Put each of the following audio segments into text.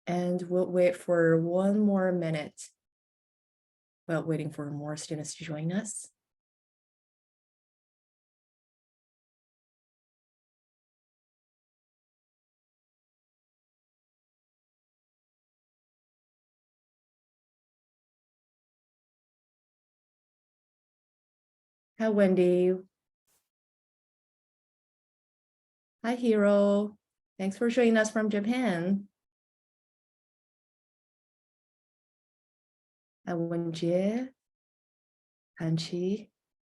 And we'll wait for 1 more minute while waiting for more students to join us. Hi, Wendy. Hi, Hiro. Thanks for joining us from Japan. Hi, Wenjie. Hanchi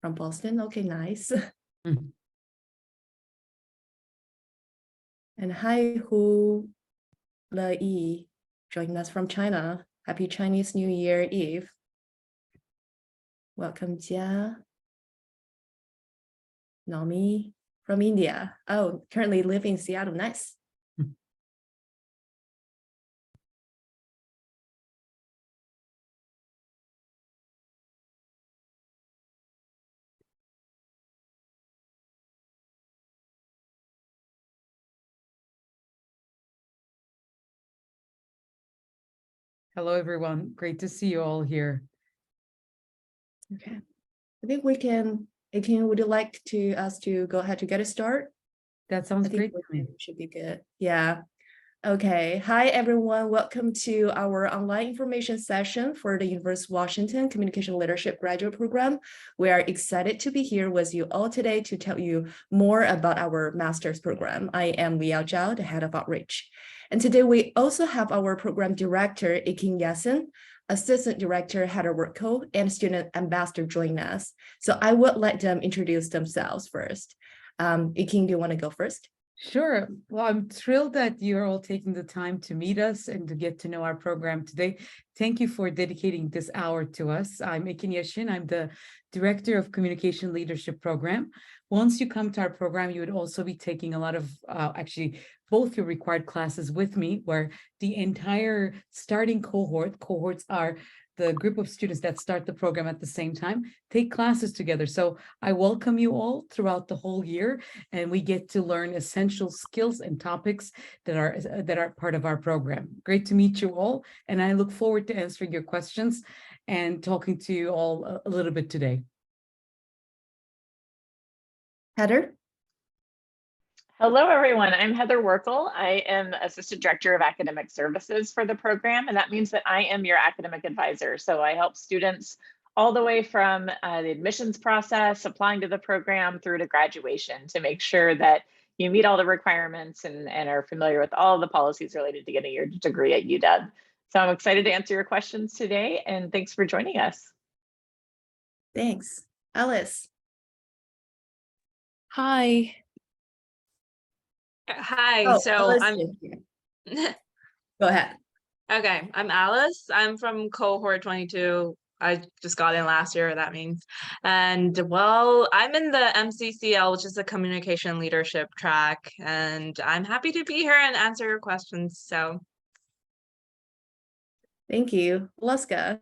from Boston. Okay, nice. Mhm. And hi, Hu Lei, joining us from China. Happy Chinese New Year Eve. Welcome, Jia. Nami from India. Oh, currently live in Seattle. Nice. Hello, everyone. Great to see you all here. Okay. I think we can, Akin, would you like to us to go ahead to get a start? That sounds I think great to me. should be good. Yeah. Okay. Hi, everyone. Welcome to our online information session for the University of Washington Communication Leadership Graduate Program. We are excited to be here with you all today to tell you more about our master's program. I am Liao Zhao, the head of outreach. And today we also have our program director, Iking Yasin, assistant director, Heather Worko, and student ambassador join us. So I would let them introduce themselves first. Iking, do you want to go first? Sure. Well, I'm thrilled that you're all taking the time to meet us and to get to know our program today. Thank you for dedicating this hour to us. I'm Ekin Yashin. I'm the Director of Communication Leadership Program. Once you come to our program, you would also be taking a lot of, actually, both your required classes with me, where the entire starting cohorts are the group of students that start the program at the same time, take classes together. So I welcome you all throughout the whole year, and we get to learn essential skills and topics that are part of our program. Great to meet you all, and I look forward to answering your questions and talking to you all a little bit today. Heather? Hello, everyone. I'm Heather Workel. I am Assistant Director of Academic Services for the program, and that means that I am your academic advisor. So I help students all the way from the admissions process, applying to the program, through to graduation to make sure that you meet all the requirements and are familiar with all the policies related to getting your degree at UW. So I'm excited to answer your questions today, and thanks for joining us. Thanks. Alice? Hi. Hi, Oh, so Alice I'm is here. Go ahead. okay, I'm Alice. I'm from cohort 22. I just got in last year, that means. And well, I'm in the MCCL, which is the communication leadership track, and I'm happy to be here and answer your questions. So Thank you. Valeska?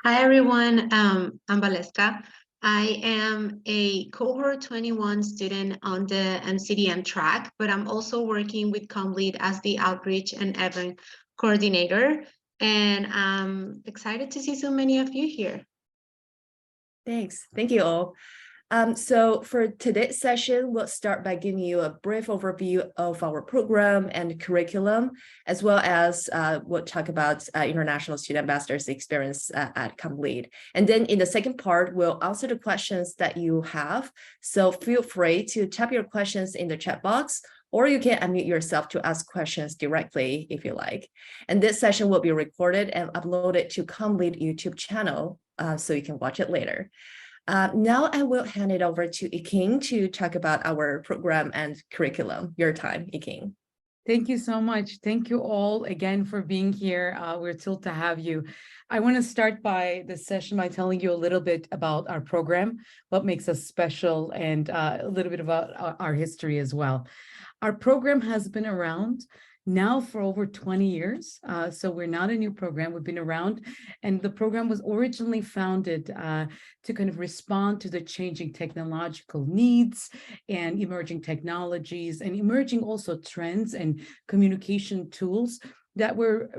Hi, everyone. I'm Valeska. I am a cohort 21 student on the MCDM track, but I'm also working with Comm Lead as the outreach and event coordinator. And I'm excited to see so many of you here. Thanks. Thank you all. So for today's session, we'll start by giving you a brief overview of our program and curriculum, as well as we'll talk about international student ambassadors experience at CommLead. And then in the second part, we'll answer the questions that you have. So feel free to type your questions in the chat box, or you can unmute yourself to ask questions directly if you like. And this session will be recorded and uploaded to CommLead YouTube channel, so you can watch it later. Now I will hand it over to Iking to talk about our program and curriculum. Your time, Iking. Thank you so much. Thank you all again for being here. We're thrilled to have you. I want to start by this session by telling you a little bit about our program, what makes us special, and a little bit about our history as well. Our program has been around now for over 20 years. So we're not a new program. We've been around, and the program was originally founded to kind of respond to the changing technological needs and emerging technologies and emerging also trends and communication tools that were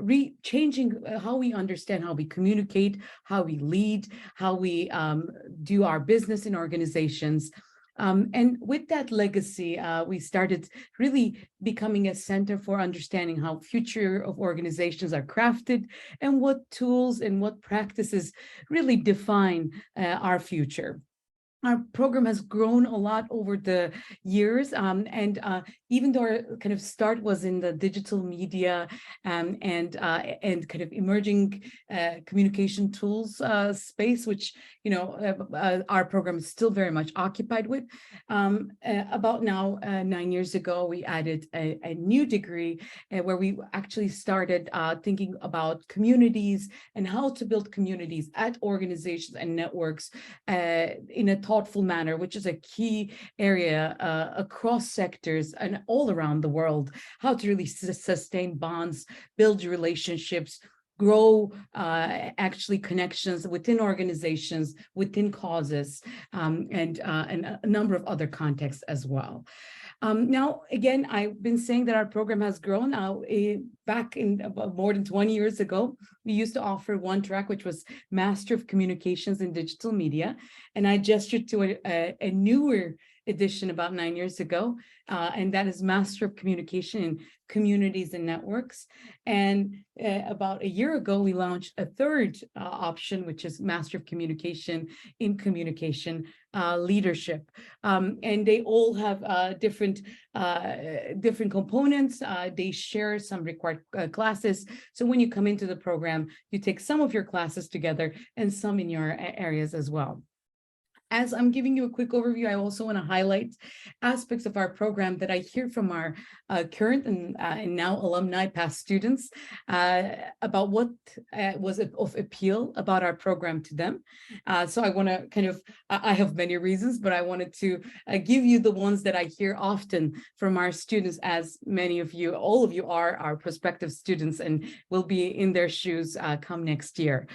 changing how we understand, how we communicate, how we lead, how we do our business in organizations. And with that legacy, we started really becoming a center for understanding how future of organizations are crafted and what tools and what practices really define our future. Our program has grown a lot over the years, and even though our kind of start was in the digital media and kind of emerging communication tools space, which our program is still very much occupied with. About now 9 years ago, we added a new degree where we actually started thinking about communities and how to build communities at organizations and networks in a thoughtful manner, which is a key area across sectors and all around the world, how to really sustain bonds, build relationships, grow actually connections within organizations, within causes, and a number of other contexts as well. Now, again, I've been saying that our program has grown. Now, back in more than 20 years ago, we used to offer one track, which was Master of Communications in Digital Media. And I gestured to a newer edition about 9 years ago, and that is Master of Communication in Communities and Networks. And about a year ago, we launched a third option, which is Master of Communication in Communication Leadership. And they all have different components. They share some required classes. So when you come into the program, you take some of your classes together and some in your areas as well. As I'm giving you a quick overview, I also want to highlight aspects of our program that I hear from our current and now alumni, past students, about what was of appeal about our program to them. So I want to kind of, I have many reasons, but I wanted to give you the ones that I hear often from our students, as many of you, all of you are our prospective students and will be in their shoes come next year.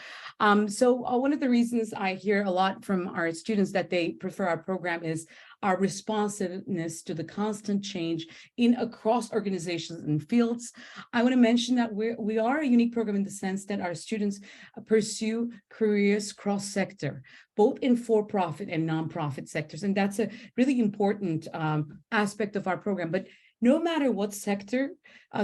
So one of the reasons I hear a lot from our students that they prefer our program is our responsiveness to the constant change in across organizations and fields. I want to mention that we are a unique program in the sense that our students pursue careers cross-sector, both in for-profit and nonprofit sectors. And that's a really important aspect of our program. But no matter what sector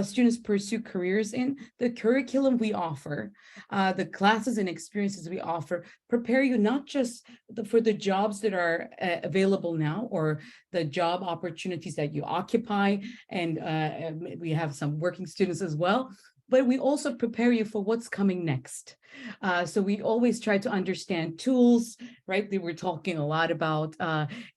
students pursue careers in, the curriculum we offer, the classes and experiences we offer, prepare you not just for the jobs that are available now or the job opportunities that you occupy, and we have some working students as well, but we also prepare you for what's coming next. So we always try to understand tools, right? They were talking a lot about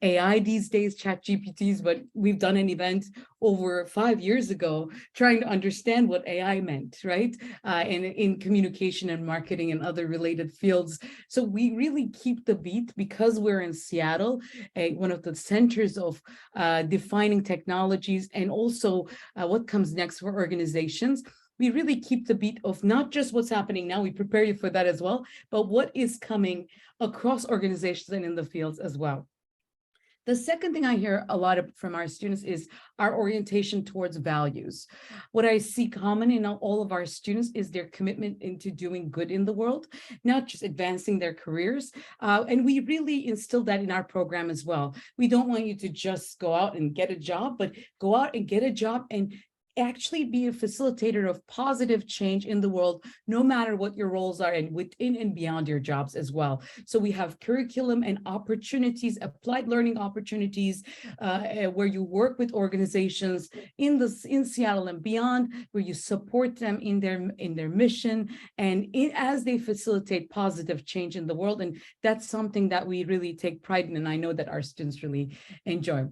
AI these days, chat GPTs, but we've done an event over 5 years ago trying to understand what AI meant, right? In communication and marketing and other related fields. So we really keep the beat because we're in Seattle, one of the centers of defining technologies and also what comes next for organizations. We really keep the beat of not just what's happening now, we prepare you for that as well, but what is coming across organizations and in the fields as well. The second thing I hear a lot from our students is our orientation towards values. What I see common in all of our students is their commitment into doing good in the world, not just advancing their careers. And we really instill that in our program as well. We don't want you to just go out and get a job, but go out and get a job and actually be a facilitator of positive change in the world, no matter what your roles are and within and beyond your jobs as well. So we have curriculum and opportunities, applied learning opportunities, where you work with organizations in Seattle and beyond, where you support them in their mission and as they facilitate positive change in the world. And that's something that we really take pride in, and I know that our students really enjoy.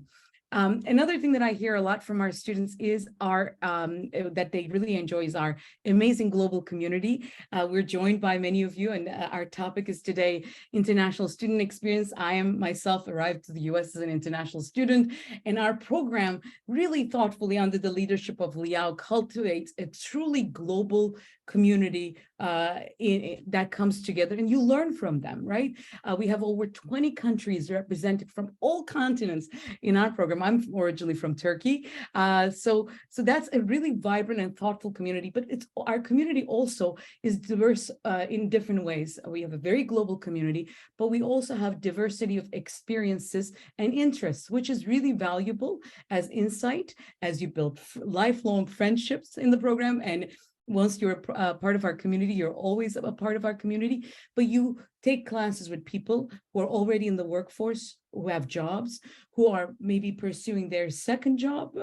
Another thing that I hear a lot from our students is that they really enjoy is our amazing global community. We're joined by many of you, and our topic is today international student experience. I am myself arrived to the US as an international student, and our program really thoughtfully under the leadership of Liao cultivates a truly global community that comes together, and you learn from them, right? We have over 20 countries represented from all continents in our program. I'm originally from Turkey. So that's a really vibrant and thoughtful community, but our community also is diverse in different ways. We have a very global community, but we also have diversity of experiences and interests, which is really valuable as insight as you build lifelong friendships in the program. And once you're a part of our community, you're always a part of our community, but you take classes with people who are already in the workforce, who have jobs, who are maybe pursuing their second job,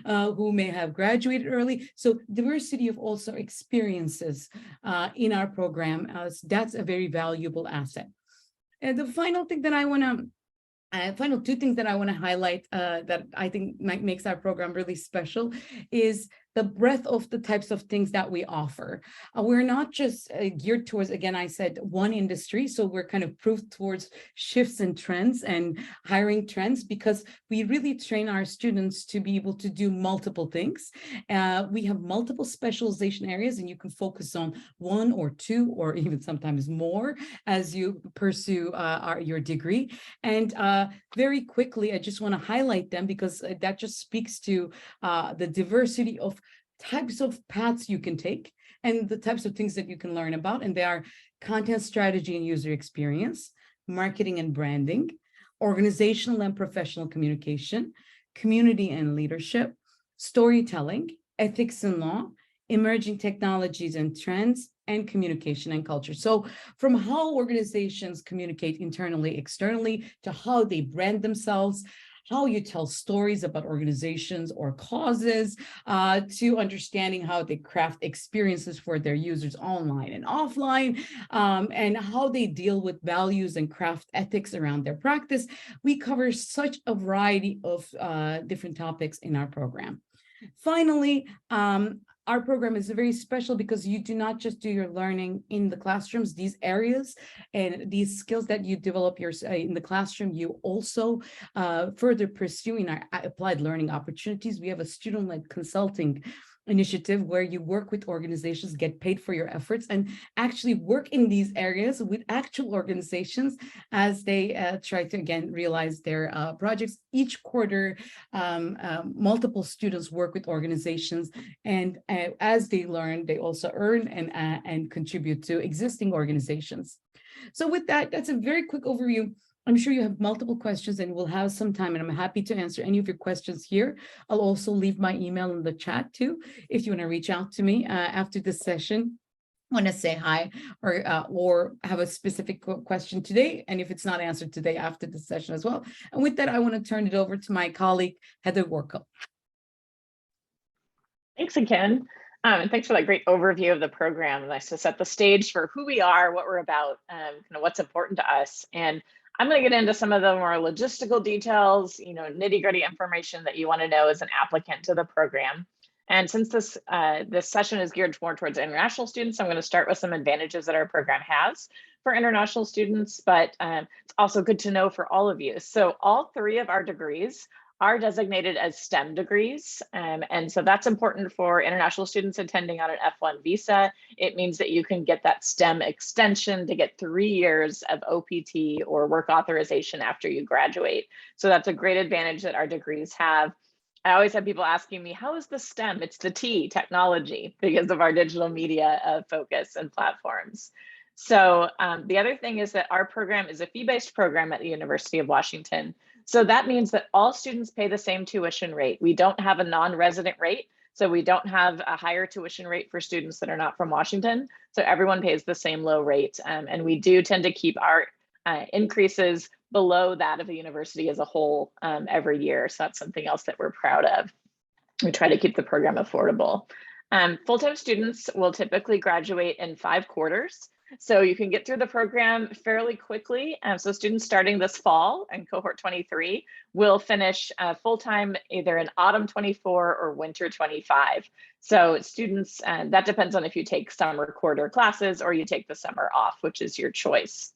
who may have graduated early. So diversity of also experiences in our program, that's a very valuable asset. And the final thing that I want to final two things that I want to highlight that I think makes our program really special is the breadth of the types of things that we offer. We're not just geared towards, again, I said one industry, so we're kind of proof towards shifts and trends and hiring trends, because we really train our students to be able to do multiple things. We have multiple specialization areas, and you can focus on one or two or even sometimes more as you pursue your degree. And very quickly, I just want to highlight them because that just speaks to the diversity of types of paths you can take and the types of things that you can learn about. And they are content strategy and user experience, marketing and branding, organizational and professional communication, community and leadership, storytelling, ethics and law, emerging technologies and trends, and communication and culture. So from how organizations communicate internally, externally, to how they brand themselves, how you tell stories about organizations or causes, to understanding how they craft experiences for their users online and offline, and how they deal with values and craft ethics around their practice. We cover such a variety of different topics in our program. Finally, our program is very special because you do not just do your learning in the classrooms. These areas and these skills that you develop in the classroom, you also further pursue in our applied learning opportunities. We have a student-led consulting initiative where you work with organizations, get paid for your efforts, and actually work in these areas with actual organizations as they try to, again, realize their projects. Each quarter, multiple students work with organizations, and as they learn, they also earn and contribute to existing organizations. So with that, that's a very quick overview. I'm sure you have multiple questions, and we'll have some time, and I'm happy to answer any of your questions here. I'll also leave my email in the chat too, if you want to reach out to me after this session, want to say hi, or have a specific question today, and if it's not answered today, after the session as well. And with that, I want to turn it over to my colleague, Heather Workle. Thanks again. And thanks for that great overview of the program. Nice to set the stage for who we are, what we're about, kind of what's important to us. And I'm going to get into some of the more logistical details, nitty-gritty information that you want to know as an applicant to the program. And since this session is geared more towards international students, I'm going to start with some advantages that our program has for international students, but it's also good to know for all of you. So all three of our degrees are designated as STEM degrees. And so that's important for international students attending on an F1 visa. It means that you can get that STEM extension to get 3 years of OPT or work authorization after you graduate. So that's a great advantage that our degrees have. I always have people asking me, how is the STEM? It's the T, technology, because of our digital media focus and platforms. So the other thing is that our program is a fee-based program at the University of Washington. So that means that all students pay the same tuition rate. We don't have a non-resident rate. So we don't have a higher tuition rate for students that are not from Washington. So everyone pays the same low rate. And we do tend to keep our increases below that of the university as a whole every year. So that's something else that we're proud of. We try to keep the program affordable. Full-time students will typically graduate in 5 quarters. So you can get through the program fairly quickly. So students starting this fall in cohort 23 will finish full-time either in autumn 24 or winter 25. So students, that depends on if you take summer quarter classes or you take the summer off, which is your choice.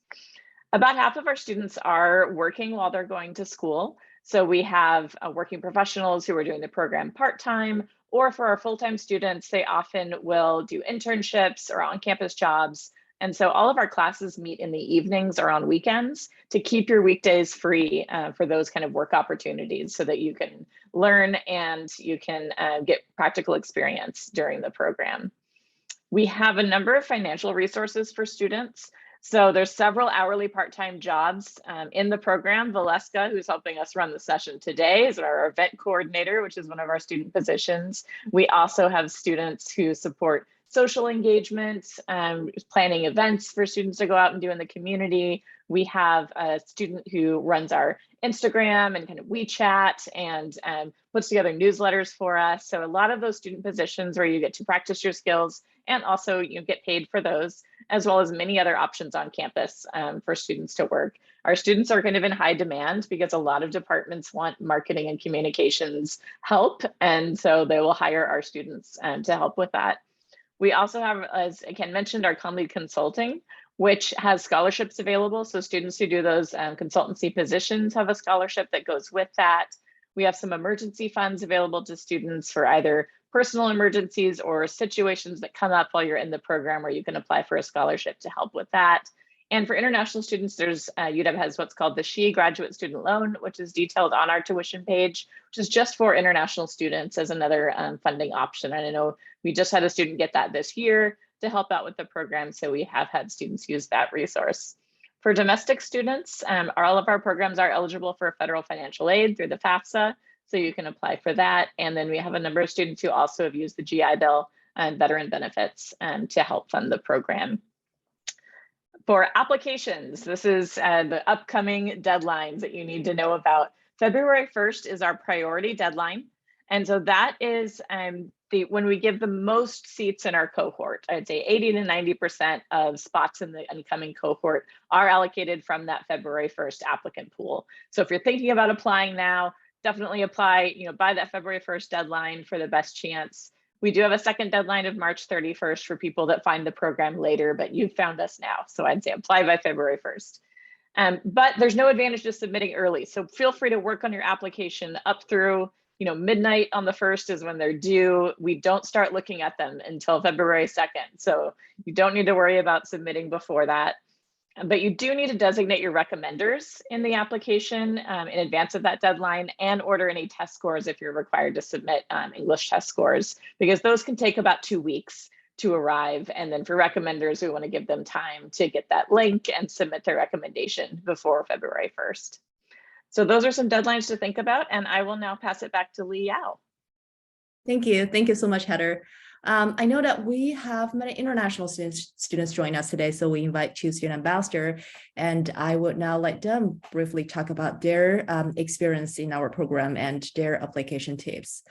About half of our students are working while they're going to school. So we have working professionals who are doing the program part-time, or for our full-time students, they often will do internships or on-campus jobs. And so all of our classes meet in the evenings or on weekends to keep your weekdays free for those kind of work opportunities so that you can learn and you can get practical experience during the program. We have a number of financial resources for students. So there's several hourly part-time jobs in the program. Valeska, who's helping us run the session today, is our event coordinator, which is one of our student positions. We also have students who support social engagement, planning events for students to go out and do in the community. We have a student who runs our Instagram and kind of WeChat and puts together newsletters for us. So a lot of those student positions where you get to practice your skills and also you get paid for those, as well as many other options on campus for students to work. Our students are kind of in high demand because a lot of departments want marketing and communications help. And so they will hire our students to help with that. We also have, as Ken mentioned, our Comm Consulting, which has scholarships available. So students who do those consultancy positions have a scholarship that goes with that. We have some emergency funds available to students for either personal emergencies or situations that come up while you're in the program where you can apply for a scholarship to help with that. And for international students, there's UW has what's called the SHE Graduate Student Loan, which is detailed on our tuition page, which is just for international students as another funding option. And I know we just had a student get that this year to help out with the program, so we have had students use that resource. For domestic students, all of our programs are eligible for federal financial aid through the FAFSA, so you can apply for that. And then we have a number of students who also have used the GI Bill and veteran benefits to help fund the program. For applications, this is the upcoming deadlines that you need to know about. February 1st is our priority deadline. And so that is when we give the most seats in our cohort. I'd say 80 to 90% of spots in the incoming cohort are allocated from that February 1st applicant pool. So if you're thinking about applying now, definitely apply, by that February 1st deadline for the best chance. We do have a second deadline of March 31st for people that find the program later, but you've found us now. So I'd say apply by February 1st. But there's no advantage to submitting early. So feel free to work on your application up through, midnight on the 1st is when they're due. We don't start looking at them until February 2nd. So you don't need to worry about submitting before that. But you do need to designate your recommenders in the application in advance of that deadline, and order any test scores if you're required to submit English test scores, because those can take about 2 weeks to arrive. And then for recommenders, we want to give them time to get that link and submit their recommendation before February 1st. So those are some deadlines to think about, and I will now pass it back to Lee Yao. Thank you. Thank you so much, Heather. I know that we have many international students join us today, so we invite two student ambassadors, and I would now let them briefly talk about their experience in our program and their application tips.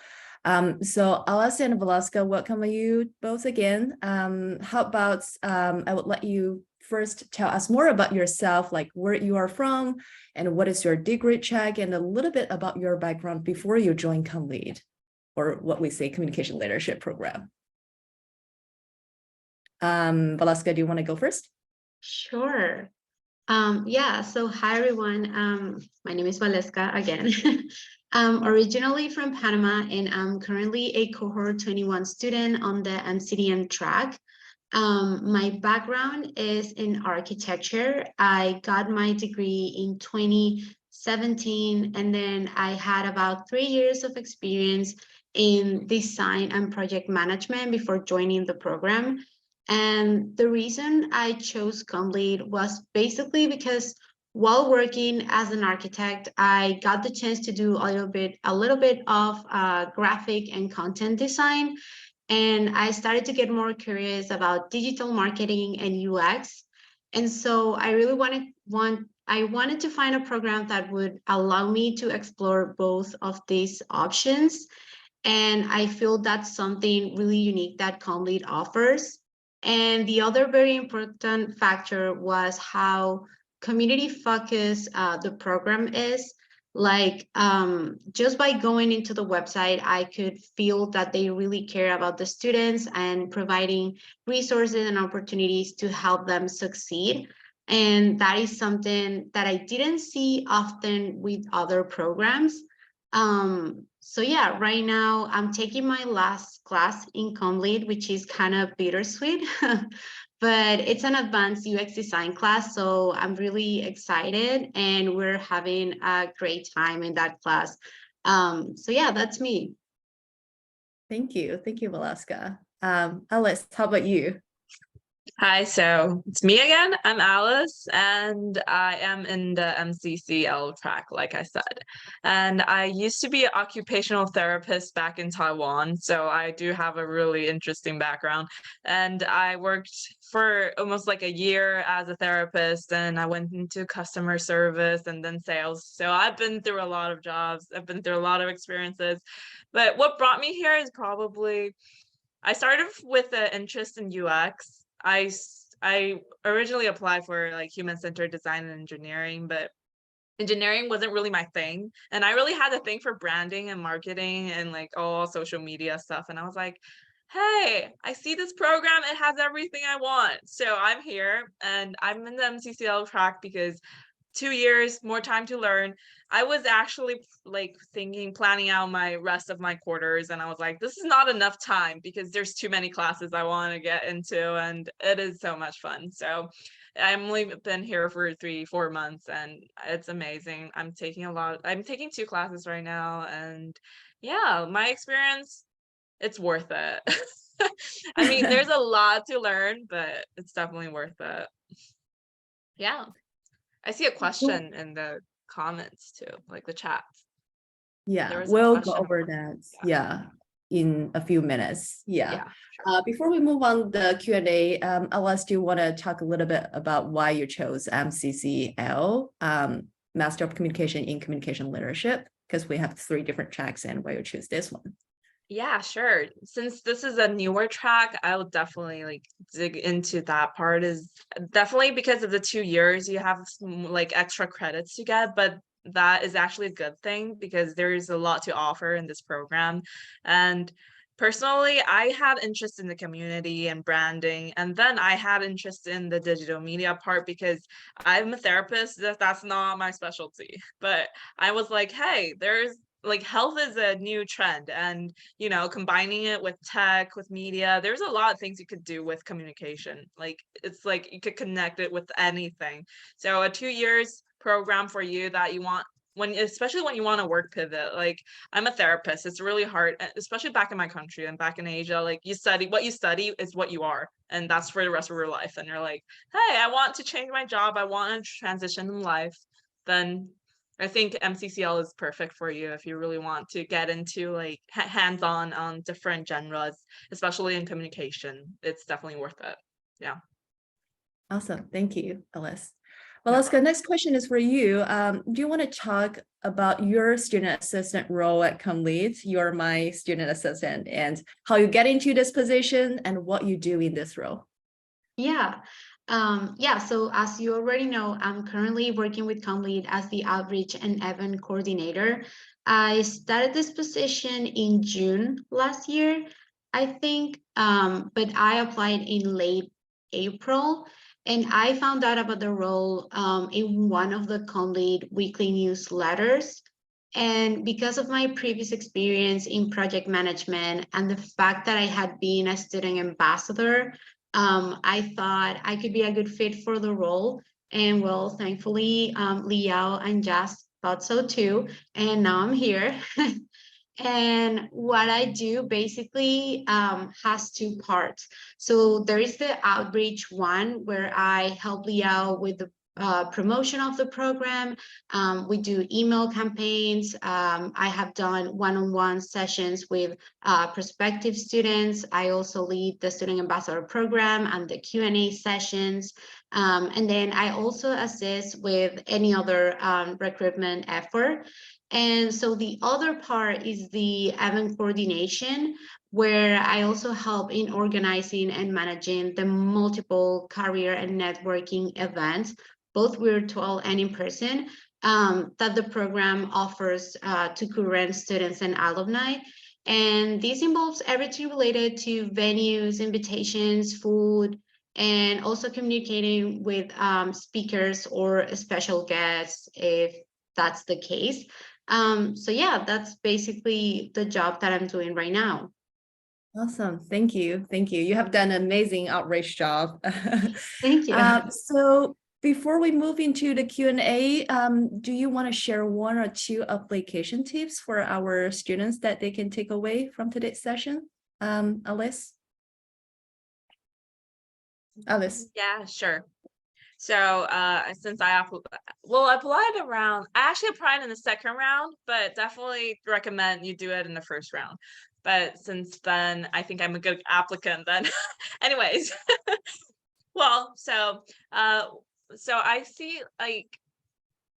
So Alice and Valeska, welcome you both again. How about I would let you first tell us more about yourself, like where you are from and what is your degree check, and a little bit about your background before you join CommLead, or what we say communication leadership program. Valeska, do you want to go first? Sure. Yeah, so hi everyone. My name is Valeska again. I'm originally from Panama, and I'm currently a cohort 21 student on the MCDM track. My background is in architecture. I got my degree in 2017, and then I had about 3 years of experience in design and project management before joining the program. And the reason I chose CommLead was basically because while working as an architect, I got the chance to do a little bit of graphic and content design. And I started to get more curious about digital marketing and UX. And so I really wanted to find a program that would allow me to explore both of these options. And I feel that's something really unique that CommLead offers. And the other very important factor was how community focused the program is. Like just by going into the website, I could feel that they really care about the students and providing resources and opportunities to help them succeed. And that is something that I didn't see often with other programs. So yeah, right now I'm taking my last class in Comm Lead, which is kind of bittersweet, but it's an advanced UX design class. So I'm really excited and we're having a great time in that class. So yeah, that's me. Thank you. Thank you, Velasca. Alice, how about you? Hi, so it's me again. I'm Alice, and I am in the MCCL track, like I said. And I used to be an occupational therapist back in Taiwan, so I do have a really interesting background. And I worked for almost like a year as a therapist, and I went into customer service and then sales. So I've been through a lot of jobs, I've been through a lot of experiences. But what brought me here is probably I started with an interest in UX. I originally applied for like human-centered design and engineering, but engineering wasn't really my thing. And I really had a thing for branding and marketing and like all social media stuff. And I was like, hey, I see this program, it has everything I want. So I'm here and I'm in the MCCL track because 2 years, more time to learn. I was actually like planning out my rest of my quarters, and I was like, this is not enough time because there's too many classes I want to get into, and it is so much fun. So I've only been here for 3-4 months, and it's amazing. I'm taking 2 classes right now, and yeah, my experience, it's worth it. I mean, there's a lot to learn, but it's definitely worth it. Yeah. I see a question in the comments too, like the chat. There Yeah, was a we'll go question over about- that. Yeah, in a few minutes. Yeah. Yeah, sure. Before we move on the Q&A, Alice, do you want to talk a little bit about why you chose MCCL, Master of Communication in Communication Leadership? Because we have 3 different tracks and why you choose this one. Yeah, sure. Since this is a newer track, I will definitely like dig into that part. Is definitely because of the 2 years you have some, like extra credits to get, but that is actually a good thing because there's a lot to offer in this program. And personally, I had interest in the community and branding, and then I had interest in the digital media part because I'm a therapist. That's not my specialty, but I was like, hey, there's like health is a new trend, and you know, combining it with tech, with media, there's a lot of things you could do with communication. Like it's like you could connect it with anything. So a 2 years program for you that you want especially when you want to work pivot. Like I'm a therapist, it's really hard, especially back in my country and back in Asia. Like what you study is what you are, and that's for the rest of your life. And you're like, hey, I want to change my job, I want to transition in life, then I think MCCL is perfect for you if you really want to get into like hands-on on different genres, especially in communication. It's definitely worth it. Yeah. Awesome. Thank you, Alice. Well, Oscar, next question is for you. Do you want to talk about your student assistant role at CommLead? You're my student assistant, and how you get into this position and what you do in this role. Yeah. So as you already know, I'm currently working with CommLead as the outreach and event coordinator. I started this position in June last year, I think, but I applied in late April, and I found out about the role in one of the CommLead weekly newsletters. And because of my previous experience in project management and the fact that I had been a student ambassador, I thought I could be a good fit for the role. And well, thankfully, Liao and Jazz thought so too. And now I'm here. And what I do basically has 2 parts. So there is the outreach one where I help Liao with the promotion of the program. We do email campaigns. I have done one-on-one sessions with prospective students. I also lead the Student Ambassador program and the Q&A sessions. And then I also assist with any other recruitment effort. And so the other part is the event coordination, where I also help in organizing and managing the multiple career and networking events, both virtual and in person, that the program offers to current students and alumni. And this involves everything related to venues, invitations, food, and also communicating with speakers or special guests if that's the case. So yeah, that's basically the job that I'm doing right now. Awesome. Thank you. Thank you. You have done an amazing outreach job. Thank you. So before we move into the Q&A, do you want to share one or two application tips for our students that they can take away from today's session? Alice? Alice. Yeah, sure. So since I applied around, I actually applied in the second round, but definitely recommend you do it in the first round. But since then, I think I'm a good applicant then. Anyways, well, so I see, like,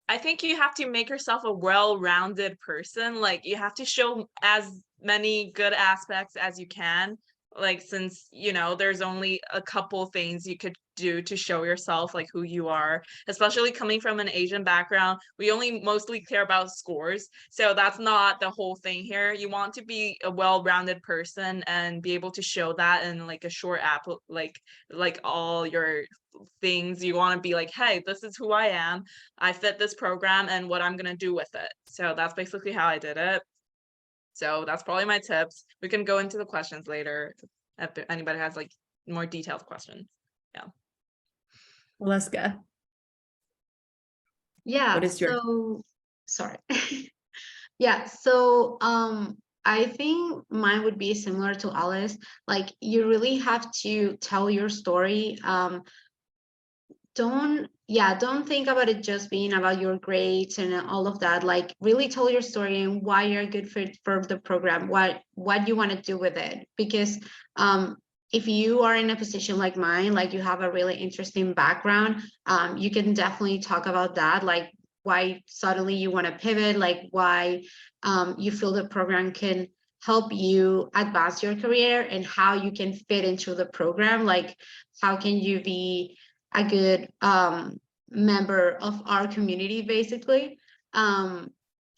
I think you have to make yourself a well-rounded person. Like, you have to show as many good aspects as you can. Like, since, you know, there's only a couple things you could do to show yourself like who you are, especially coming from an Asian background. We only mostly care about scores. So that's not the whole thing here. You want to be a well-rounded person and be able to show that in like a short app, like all your things. You want to be like, hey, this is who I am. I fit this program and what I'm going to do with it. So that's basically how I did it. So that's probably my tips. We can go into the questions later if anybody has like more detailed questions. Yeah. Alaska. Yeah, What is your- so sorry. Yeah, so I think mine would be similar to Alice. Like, you really have to tell your story. Don't think about it just being about your grades and all of that. Like, really tell your story and why you're a good fit for the program, what you want to do with it. Because if you are in a position like mine, like you have a really interesting background, you can definitely talk about that, like why suddenly you want to pivot, like why you feel the program can help you advance your career and how you can fit into the program. Like, how can you be a good member of our community, basically.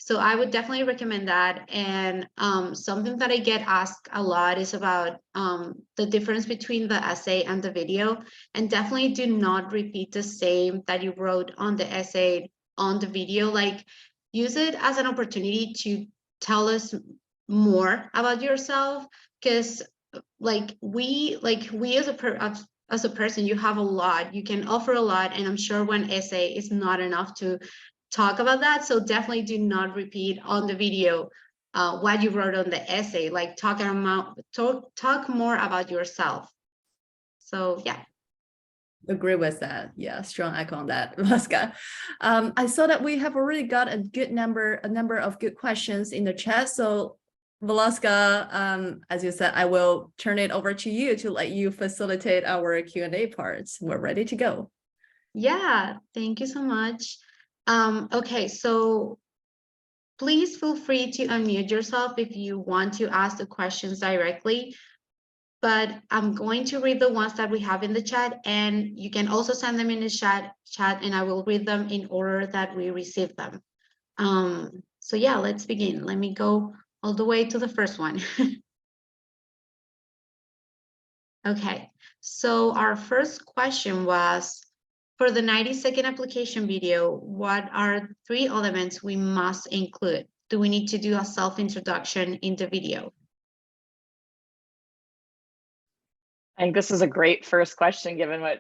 So I would definitely recommend that. And something that I get asked a lot is about the difference between the essay and the video. And definitely do not repeat the same that you wrote on the essay on the video. Like, use it as an opportunity to tell us more about yourself, because we as a person, you have a lot, you can offer a lot, and I'm sure one essay is not enough to talk about that. So definitely do not repeat on the video what you wrote on the essay. Like, talk more about yourself. So yeah. Agree with that. Yeah, strong echo on that, Alaska. I saw that we have already got a number of good questions in the chat. So Velasca, as you said, I will turn it over to you to let you facilitate our Q&A parts. We're ready to go. Yeah, thank you so much. Okay, so please feel free to unmute yourself if you want to ask the questions directly. But I'm going to read the ones that we have in the chat, and you can also send them in the chat, and I will read them in order that we receive them. So yeah, let's begin. Let me go all the way to the first one. Okay, so our first question was, for the 90-second application video, what are 3 elements we must include? Do we need to do a self-introduction in the video? I think this is a great first question, given what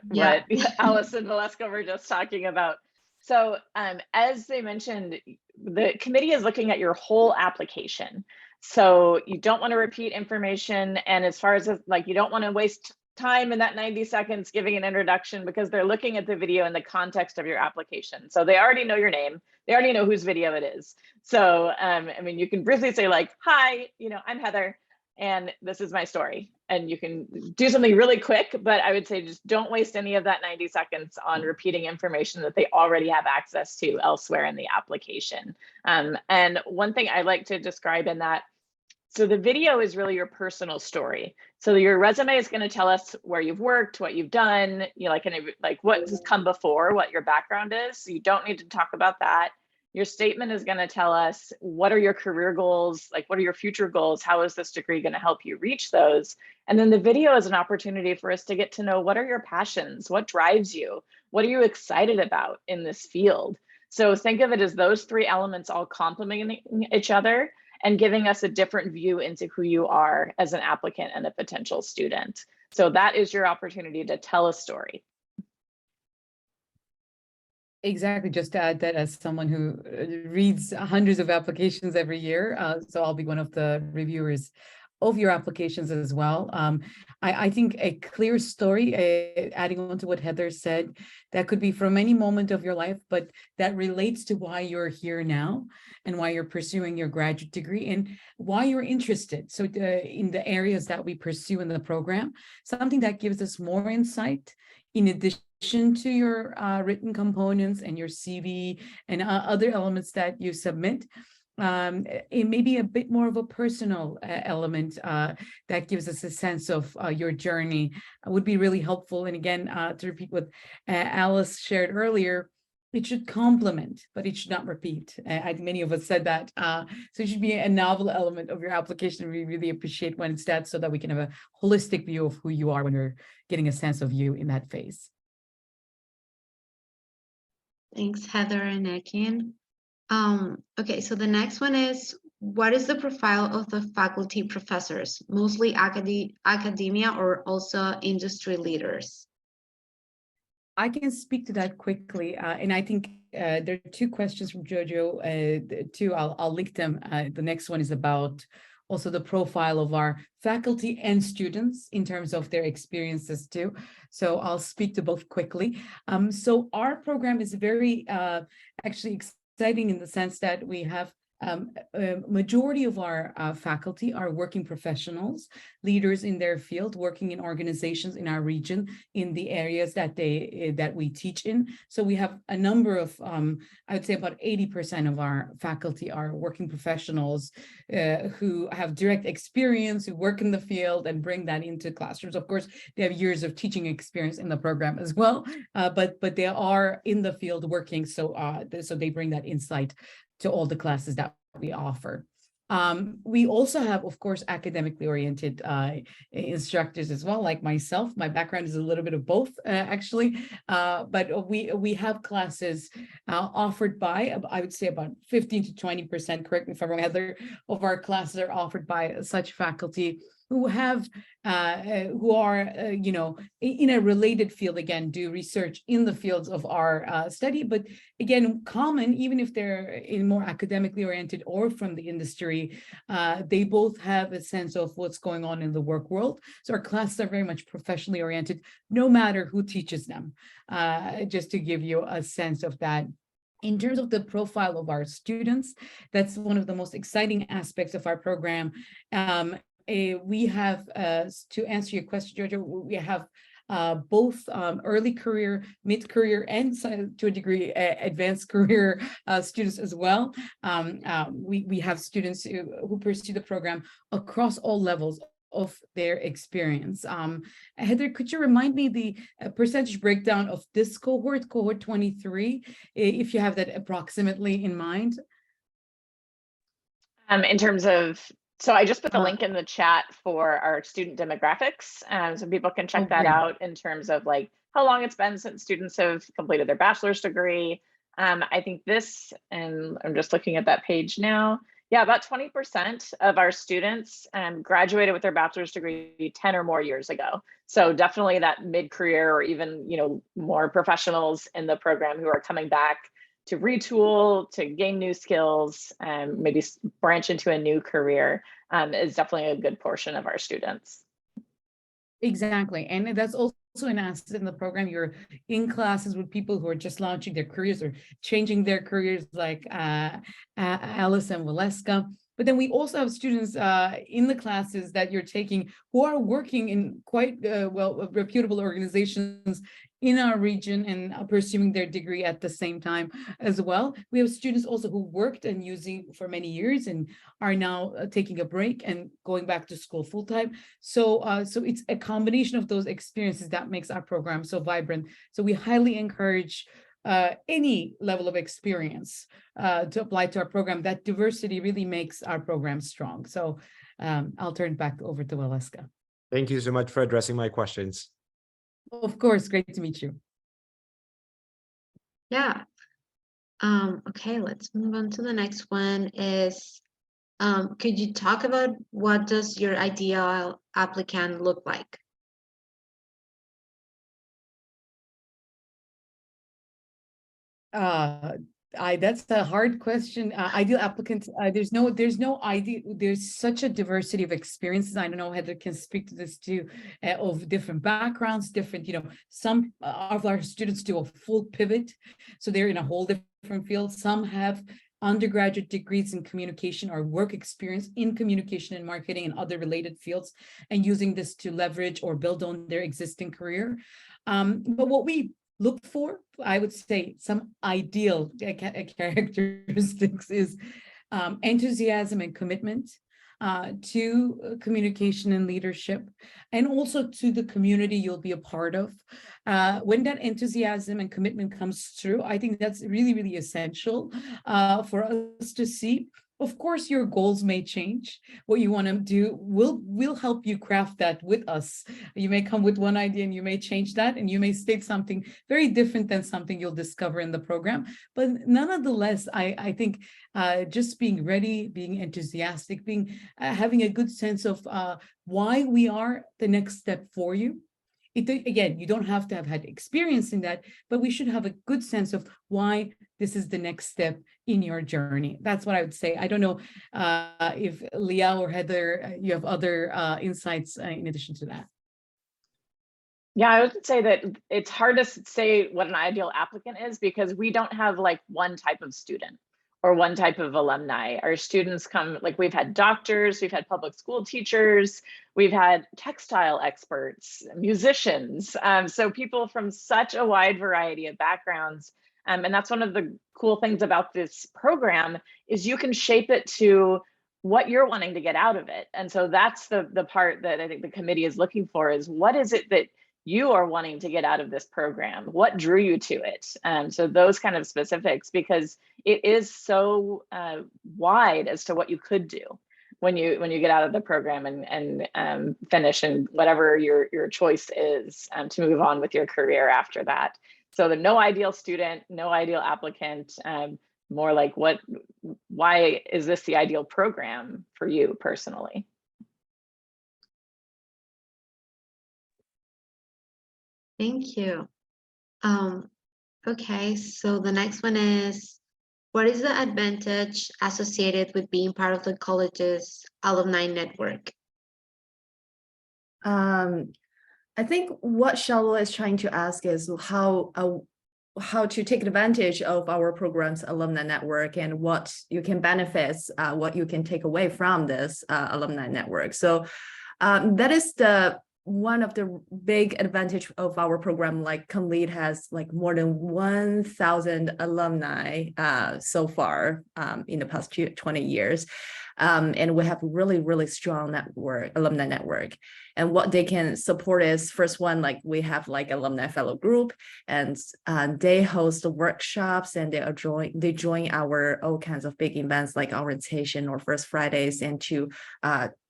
Alice and Velasco were just talking about. So as they mentioned, the committee is looking at your whole application. So you don't want to repeat information. And as far as like, you don't want to waste time in that 90 seconds giving an introduction, because they're looking at the video in the context of your application. So they already know your name. They already know whose video it is. So, I mean, you can briefly say like, hi, I'm Heather, and this is my story. and you can do something really quick, but I would say just don't waste any of that 90 seconds on repeating information that they already have access to elsewhere in the application. And one thing I like to describe in that, so the video is really your personal story. So your resume is going to tell us where you've worked, what you've done, like what has come before, what your background is. So you don't need to talk about that. Your statement is going to tell us what are your career goals, like what are your future goals, how is this degree going to help you reach those? And then the video is an opportunity for us to get to know what are your passions, what drives you, what are you excited about in this field? So think of it as those three elements all complementing each other and giving us a different view into who you are as an applicant and a potential student. So that is your opportunity to tell a story. Exactly. Just to add that as someone who reads hundreds of applications every year, so I'll be one of the reviewers of your applications as well. I think a clear story, adding on to what Heather said, that could be from any moment of your life, but that relates to why you're here now and why you're pursuing your graduate degree and why you're interested. So in the areas that we pursue in the program, something that gives us more insight in addition to your written components and your CV and other elements that you submit. It may be a bit more of a personal element that gives us a sense of your journey would be really helpful. And again, to repeat what Alice shared earlier, it should complement, but it should not repeat. I think many of us said that. So it should be a novel element of your application. We really appreciate when it's that, so that we can have a holistic view of who you are when we're getting a sense of you in that phase. Thanks, Heather and Ekin. Okay, so the next one is, what is the profile of the faculty professors, mostly academia or also industry leaders? I can speak to that quickly, and I think there are two questions from Jojo. Two, I'll link them. The next one is about also the profile of our faculty and students in terms of their experiences too. So I'll speak to both quickly. So our program is very actually exciting in the sense that we have a majority of our faculty are working professionals, leaders in their field, working in organizations in our region, in the areas that we teach in. So we have a number of, I would say about 80% of our faculty are working professionals who have direct experience, who work in the field and bring that into classrooms. Of course, they have years of teaching experience in the program as well, but they are in the field working, so they bring that insight to all the classes that we offer. We also have, of course, academically oriented instructors as well, like myself. My background is a little bit of both, actually, but we have classes offered by, I would say about 15 to 20%, correct me if I'm wrong, Heather, of our classes are offered by such faculty who have who are in a related field, again, do research in the fields of our study, but again, common, even if they're in more academically oriented or from the industry, they both have a sense of what's going on in the work world. So our classes are very much professionally oriented, no matter who teaches them, just to give you a sense of that. In terms of the profile of our students, that's one of the most exciting aspects of our program. We have, to answer your question, Georgia, we have both early career, mid-career, and to a degree advanced career students as well. We have students who pursue the program across all levels of their experience. Heather, could you remind me the percentage breakdown of this cohort 23, if you have that approximately in mind? In terms of, so I just put the link in the chat for our student demographics, so people can check that out in terms of like how long it's been since students have completed their bachelor's degree. I think this, and I'm just looking at that page now. Yeah, about 20% of our students graduated with their bachelor's degree 10 or more years ago. So definitely that mid-career or even, more professionals in the program who are coming back to retool, to gain new skills, and maybe branch into a new career is definitely a good portion of our students. Exactly. And that's also an asset in the program. You're in classes with people who are just launching their careers or changing their careers, like Alice and Waleska. But then we also have students in the classes that you're taking who are working in quite reputable organizations in our region and pursuing their degree at the same time as well. We have students also who worked and using for many years and are now taking a break and going back to school full time. So it's a combination of those experiences that makes our program so vibrant. So we highly encourage any level of experience to apply to our program. That diversity really makes our program strong. So I'll turn it back over to Valeska. Thank you so much for addressing my questions. Of course, great to meet you. Yeah. Okay, let's move on to the next one is, could you talk about what does your ideal applicant look like? That's a hard question. Ideal applicants, there's no ideal, there's such a diversity of experiences. I don't know, Heather can speak to this too, of different backgrounds, different, some of our students do a full pivot. So they're in a whole different field. Some have undergraduate degrees in communication or work experience in communication and marketing and other related fields, and using this to leverage or build on their existing career. But what we look for, I would say, some ideal characteristics is enthusiasm and commitment to communication and leadership, and also to the community you'll be a part of. When that enthusiasm and commitment comes through, I think that's really, really essential for us to see. Of course, your goals may change. What you want to do, we'll help you craft that with us. You may come with one idea and you may change that, and you may state something very different than something you'll discover in the program. But nonetheless, I think just being ready, being enthusiastic, having a good sense of why we are the next step for you. Again, you don't have to have had experience in that, but we should have a good sense of why this is the next step in your journey. That's what I would say. I don't know if Leah or Heather, you have other insights in addition to that. Yeah, I would say that it's hard to say what an ideal applicant is, because we don't have like one type of student or one type of alumni. Our students come, like, we've had doctors, we've had public school teachers, we've had textile experts, musicians. So people from such a wide variety of backgrounds. And that's one of the cool things about this program, is you can shape it to what you're wanting to get out of it. And so that's the part that I think the committee is looking for, is what is it that you are wanting to get out of this program? What drew you to it? So those kind of specifics, because it is so wide as to what you could do when you get out of the program and finish, and whatever your choice is to move on with your career after that. So no ideal student, no ideal applicant, more like why is this the ideal program for you personally? Thank you. Okay, so the next one is, what is the advantage associated with being part of the college's alumni network? I think what Charlotte is trying to ask is how to take advantage of our program's alumni network, and what you can benefit, what you can take away from this alumni network. So that is one of the big advantage of our program. Like, CommLead has like more than 1,000 alumni so far in the past 20 years. And we have really, really strong alumni network. And what they can support is, first one, like, we have like alumni fellow group, and they host workshops, and they join our all kinds of big events like orientation or First Fridays, and to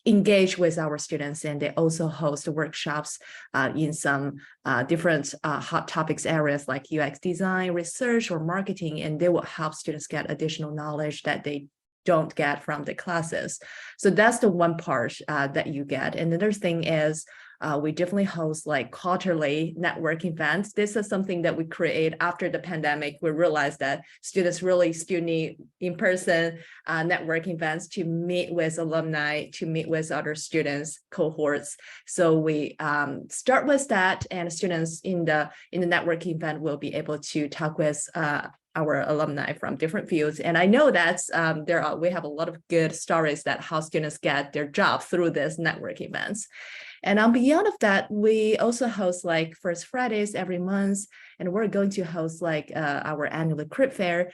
engage with our students. And they also host workshops in some different hot topics areas like UX design, research, or marketing, and they will help students get additional knowledge that they don't get from the classes. So that's the one part that you get. And the other thing is, we definitely host like quarterly networking events. This is something that we create after the pandemic. We realized that students really still need in-person networking events to meet with alumni, to meet with other students, cohorts. So we start with that, and students in the networking event will be able to talk with our alumni from different fields. And I know that we have a lot of good stories that how students get their job through this network events. And beyond of that, we also host like First Fridays every month, and we're going to host like our annual crypt fair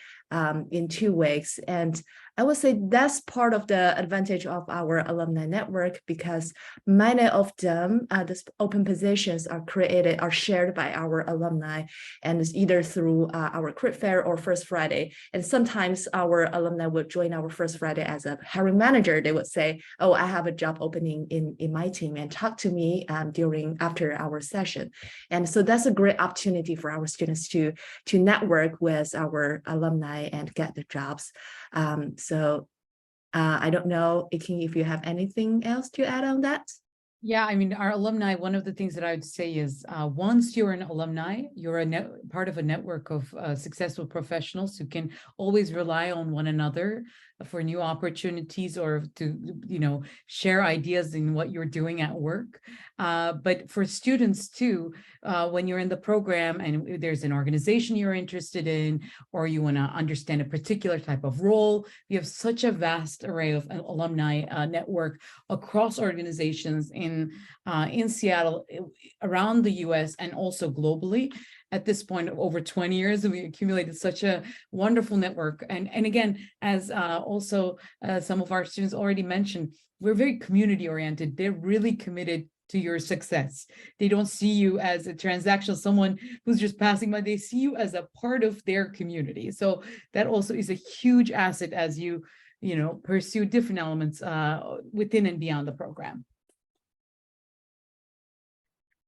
in 2 weeks. And I would say that's part of the advantage of our alumni network, because many of them, the open positions are shared by our alumni, and it's either through our crypt fair or First Friday. And sometimes our alumni would join our First Friday as a hiring manager. They would say, oh, I have a job opening in my team, and talk to me after our session. And so that's a great opportunity for our students to network with our alumni and get the jobs. I don't know, Iking, if you have anything else to add on that. Yeah, I mean, our alumni, one of the things that I would say is once you're an alumni, you're part of a network of successful professionals who can always rely on one another for new opportunities or to, share ideas in what you're doing at work. But for students too, when you're in the program and there's an organization you're interested in, or you want to understand a particular type of role, we have such a vast array of alumni network across organizations in Seattle, around the US, and also globally. At this point of over 20 years, we accumulated such a wonderful network. And again, as also some of our students already mentioned, we're very community oriented. They're really committed to your success. They don't see you as a transactional, someone who's just passing by. They see you as a part of their community. So that also is a huge asset as you pursue different elements within and beyond the program.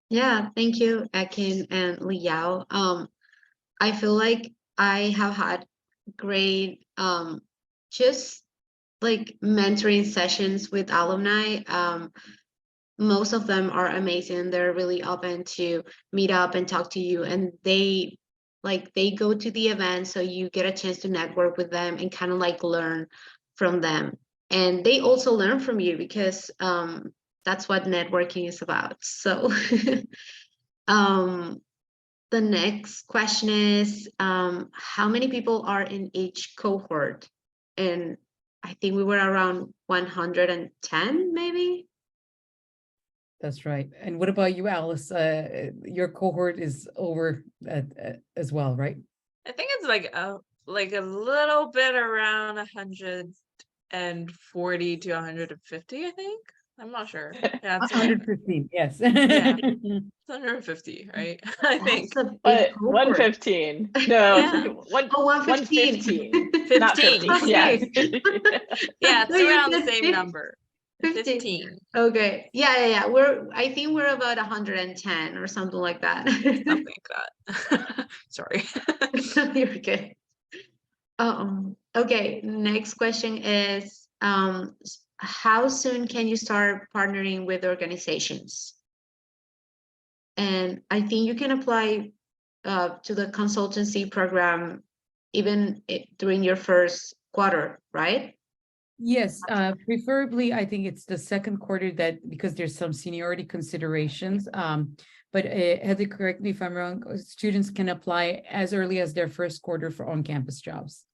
Yeah, thank you, Akin and Liao. I feel like I have had great just like mentoring sessions with alumni. Most of them are amazing. They're really open to meet up and talk to you, and they go to the event, so you get a chance to network with them and kind of like learn from them. And they also learn from you, because that's what networking is about. So the next question is, how many people are in each cohort? And I think we were around 110, maybe. That's right. And what about you, Alice? Your cohort is over as well, right? I think it's like a little bit around 140 to 150, I think. I'm not sure. Yeah, it's 115, yes. Yeah. 150, right? I think. That's a big But cohort. 115. No, Yeah. 115. 15. Not 50. Okay. Yes. Yeah, it's No, you around the said same number. 15. 15. Okay. Yeah. I think we're about 110 or something like that. Something like that. Sorry. You're good. Okay, next question is, how soon can you start partnering with organizations? And I think you can apply to the consultancy program even during your first quarter, right? Yes, preferably, I think it's the second quarter, that because there's some seniority considerations. But Heather, correct me if I'm wrong, students can apply as early as their first quarter for on-campus jobs.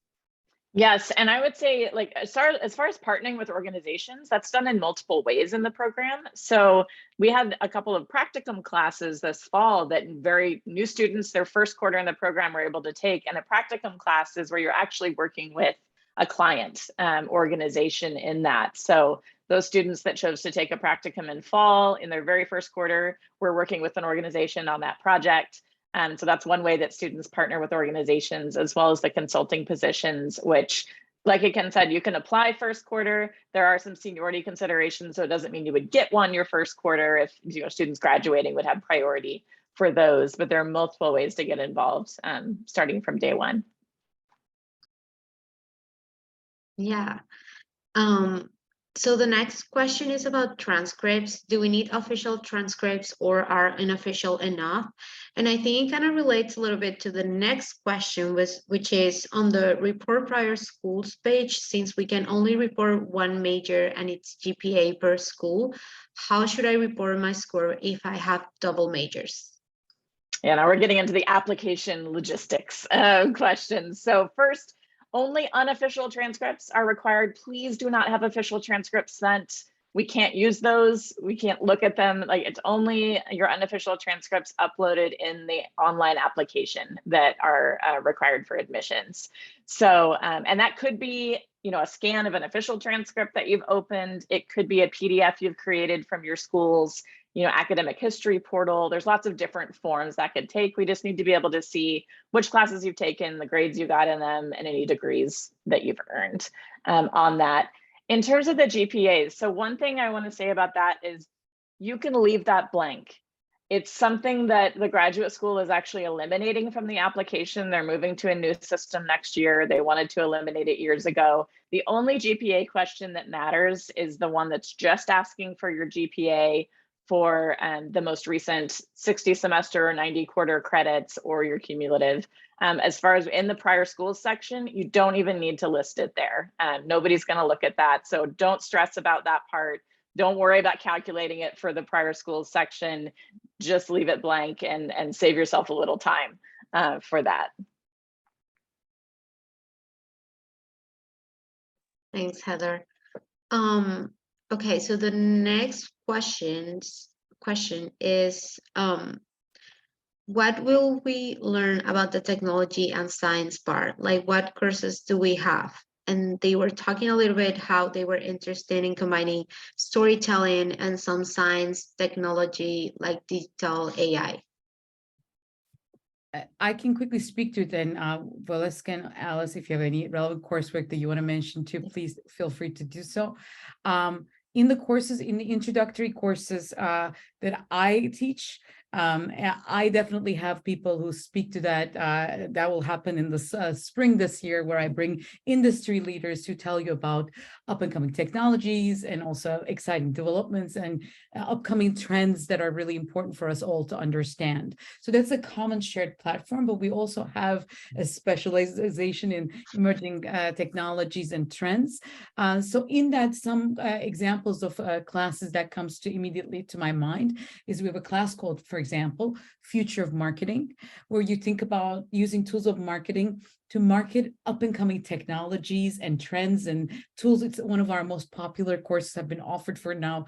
Yes, and I would say, like, as far as partnering with organizations, that's done in multiple ways in the program. So we had a couple of practicum classes this fall that very new students, their first quarter in the program, were able to take. And a practicum class is where you're actually working with a client organization in that. So those students that chose to take a practicum in fall in their very first quarter were working with an organization on that project. And so that's one way that students partner with organizations, as well as the consulting positions, which, like Iken said, you can apply first quarter. There are some seniority considerations, so it doesn't mean you would get one your first quarter. If students graduating would have priority for those, but there are multiple ways to get involved starting from day one. Yeah. So the next question is about transcripts. Do we need official transcripts, or are unofficial enough? And I think it kind of relates a little bit to the next question, which is on the report prior schools page. Since we can only report one major and it's GPA per school, how should I report my score if I have double majors? Yeah, now we're getting into the application logistics questions. So first, only unofficial transcripts are required. Please do not have official transcripts sent. We can't use those. We can't look at them. Like, it's only your unofficial transcripts uploaded in the online application that are required for admissions. So, and that could be, a scan of an official transcript that you've opened. It could be a PDF you've created from your school's, academic history portal. There's lots of different forms that could take. We just need to be able to see which classes you've taken, the grades you got in them, and any degrees that you've earned on that. In terms of the GPAs, so one thing I want to say about that is you can leave that blank. It's something that the graduate school is actually eliminating from the application. They're moving to a new system next year. They wanted to eliminate it years ago. The only GPA question that matters is the one that's just asking for your GPA for the most recent 60 semester or 90 quarter credits or your cumulative. As far as in the prior schools section, you don't even need to list it there. Nobody's going to look at that. So don't stress about that part. Don't worry about calculating it for the prior schools section. Just leave it blank and save yourself a little time for that. Thanks, Heather. Okay, so the next question is, what will we learn about the technology and science part? Like, what courses do we have? And they were talking a little bit how they were interested in combining storytelling and some science technology like digital AI. I can quickly speak to it then. Valeska and Alice, if you have any relevant coursework that you want to mention too, please feel free to do so. In the courses, in the introductory courses that I teach, I definitely have people who speak to that. That will happen in the spring this year, where I bring industry leaders to tell you about up and coming technologies and also exciting developments and upcoming trends that are really important for us all to understand. So that's a common shared platform, but we also have a specialization in emerging technologies and trends. So in that, some examples of classes that comes to immediately to my mind is we have a class called, for example, Future of Marketing, where you think about using tools of marketing to market up and coming technologies and trends and tools. It's one of our most popular courses, have been offered for now,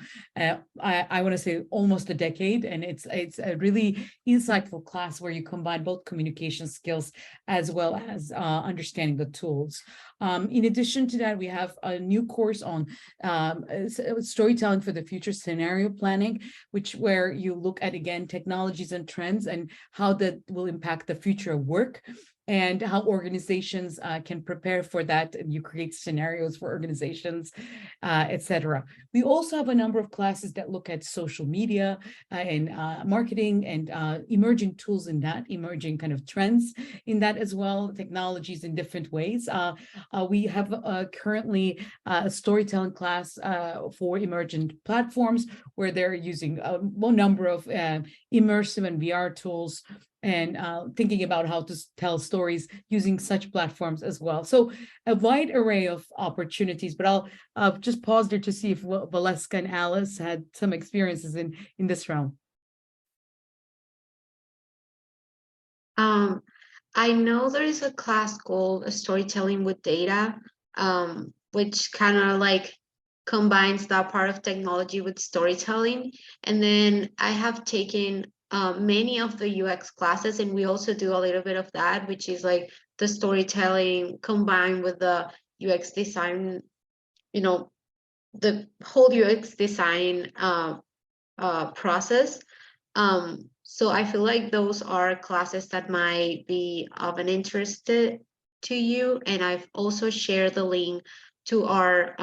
I want to say almost a decade. And it's a really insightful class where you combine both communication skills as well as understanding the tools. In addition to that, we have a new course on storytelling for the future, scenario planning, where you look at, again, technologies and trends and how that will impact the future of work, and how organizations can prepare for that. And you create scenarios for organizations, etc. We also have a number of classes that look at social media and marketing and emerging tools in that, emerging kind of trends in that as well, technologies in different ways. We have currently a storytelling class for emergent platforms, where they're using a number of immersive and VR tools, and thinking about how to tell stories using such platforms as well. So a wide array of opportunities, but I'll just pause there to see if Valeska and Alice had some experiences in this realm. I know there is a class called Storytelling with Data, which kind of like combines that part of technology with storytelling. And then I have taken many of the UX classes, and we also do a little bit of that, which is like the storytelling combined with the UX design, the whole UX design process. So I feel like those are classes that might be of an interest to you. And I've also shared the link to our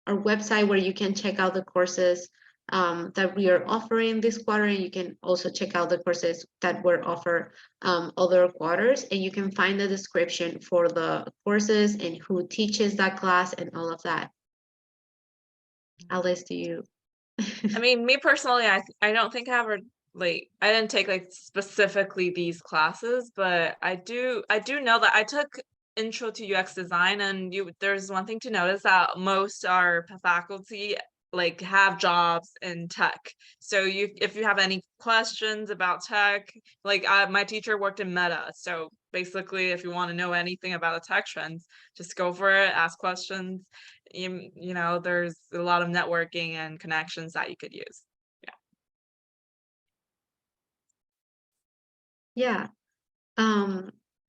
website, where you can check out the courses that we are offering this quarter. And you can also check out the courses that were offered other quarters. And you can find the description for the courses and who teaches that class and all of that. Alice, do you? I mean, me personally, I don't think I ever I didn't take specifically these classes, but I do know that I took Intro to UX Design, and there's one thing to notice, that most our faculty like have jobs in tech. So if you have any questions about tech, like my teacher worked in Meta. So basically, if you want to know anything about the tech trends, just go for it, ask questions. You know, there's a lot of networking and connections that you could use. Yeah.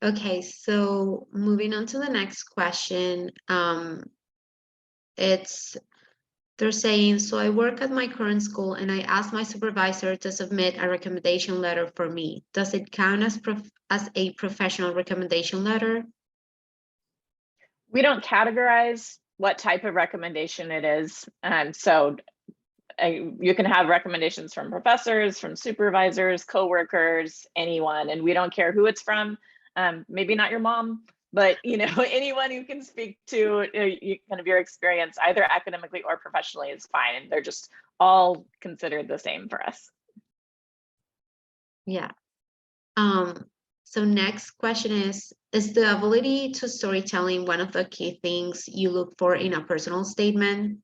Okay, so moving on to the next question. They're saying, so I work at my current school and I asked my supervisor to submit a recommendation letter for me. Does it count as a professional recommendation letter? We don't categorize what type of recommendation it is. So you can have recommendations from professors, from supervisors, coworkers, anyone, and we don't care who it's from. Maybe not your mom, but anyone who can speak to kind of your experience, either academically or professionally, is fine. They're just all considered the same for us. Yeah. So next question is the ability to storytelling one of the key things you look for in a personal statement?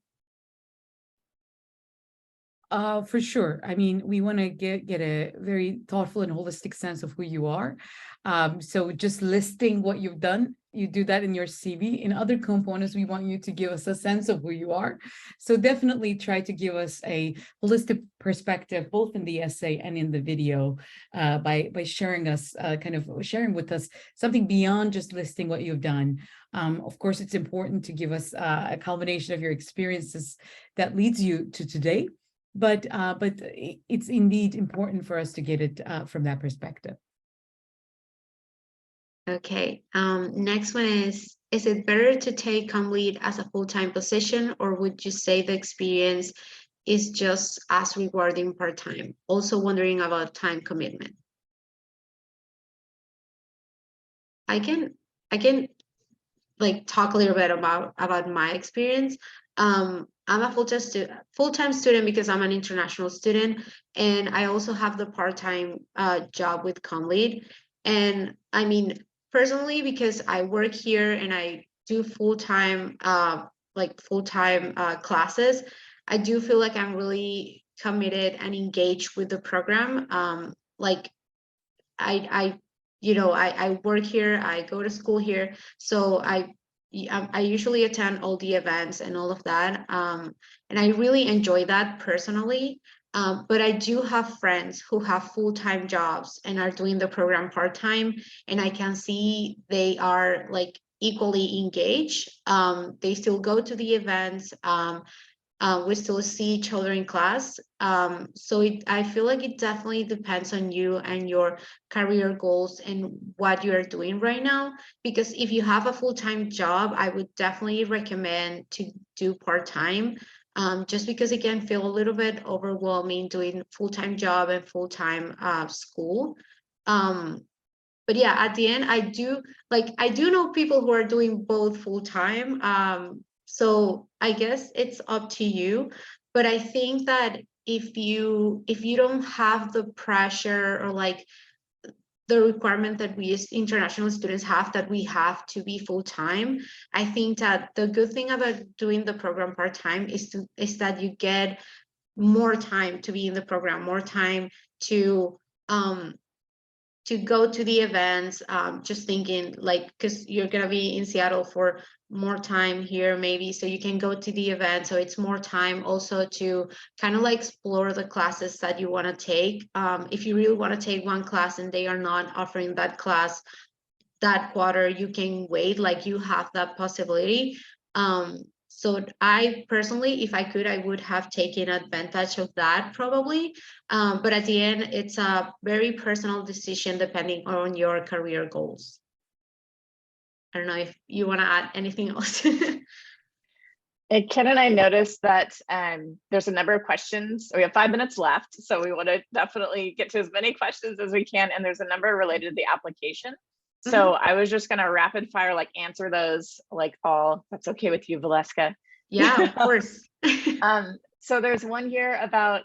For sure. I mean, we want to get a very thoughtful and holistic sense of who you are. So just listing what you've done, you do that in your CV. In other components, we want you to give us a sense of who you are. So definitely try to give us a holistic perspective, both in the essay and in the video, by sharing us, kind of sharing with us something beyond just listing what you've done. Of course, it's important to give us a combination of your experiences that leads you to today. But it's indeed important for us to get it from that perspective. Okay, next one is it better to take Comm Lead as a full-time position, or would you say the experience is just as rewarding part-time? Also wondering about time commitment. I can like talk a little bit about my experience. I'm a full-time student because I'm an international student, and I also have the part-time job with Comm Lead. And I mean, personally, because I work here and I do full-time classes, I do feel like I'm really committed and engaged with the program. Like I work here, I go to school here, so I usually attend all the events and all of that, and I really enjoy that personally. But I do have friends who have full-time jobs and are doing the program part-time, and I can see they are like equally engaged. They still go to the events. We still see each other in class. So I feel like it definitely depends on you and your career goals and what you are doing right now. Because if you have a full-time job, I would definitely recommend to do part-time, just because it can feel a little bit overwhelming doing full-time job and full-time school. But yeah, at the end, I do know people who are doing both full-time. So I guess it's up to you. But I think that if you don't have the pressure or like the requirement that we as international students have, that we have to be full-time, I think that the good thing about doing the program part-time is that you get more time to be in the program, more time to go to the events, just thinking like, because you're gonna be in Seattle for more time here maybe, so you can go to the event, so it's more time also to kind of like explore the classes that you want to take. If you really want to take one class and they are not offering that class that quarter, you can wait, like you have that possibility. So I personally, if I could, I would have taken advantage of that probably. But at the end, it's a very personal decision depending on your career goals. I don't know if you want to add anything else. Ken and I noticed that there's a number of questions. We have 5 minutes left, so we want to definitely get to as many questions as we can. And there's a number related to the application. So I was just going to rapid fire, like answer those, like all. That's okay with you, Valeska? Yeah, of course. So there's one here about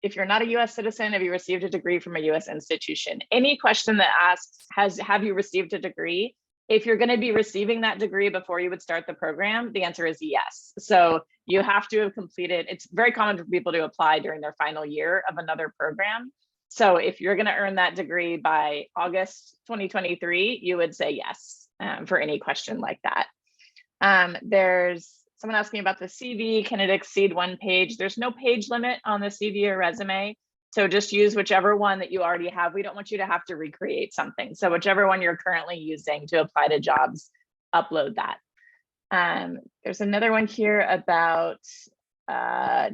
if you're not a U.S. citizen, have you received a degree from a U.S. institution? Any question that asks, have you received a degree, If you're going to be receiving that degree before you would start the program, the answer is yes. So you have to have completed, it's very common for people to apply during their final year of another program. So if you're going to earn that degree by August 2023, you would say yes for any question like that. There's someone asking about the CV. Can it exceed 1 page? There's no page limit on the CV or resume. So just use whichever one that you already have. We don't want you to have to recreate something. So whichever one you're currently using to apply to jobs, upload that. There's another one here about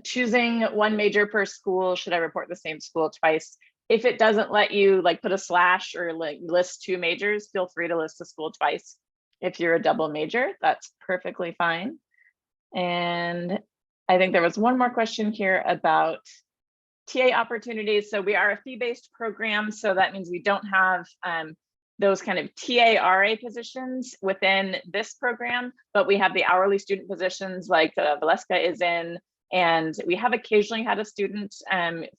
choosing one major per school. Should I report the same school twice? If it doesn't let you like put a slash or like list 2 majors, feel free to list the school twice. If you're a double major, that's perfectly fine. And I think there was one more question here about TA opportunities. So we are a fee-based program. So that means we don't have those kind of TA-RA positions within this program, but we have the hourly student positions like Valeska is in, and we have occasionally had a student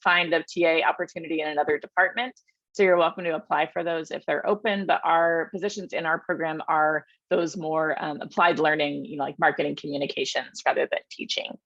find a TA opportunity in another department. So you're welcome to apply for those if they're open, but our positions in our program are those more applied learning, like marketing communications rather than teaching.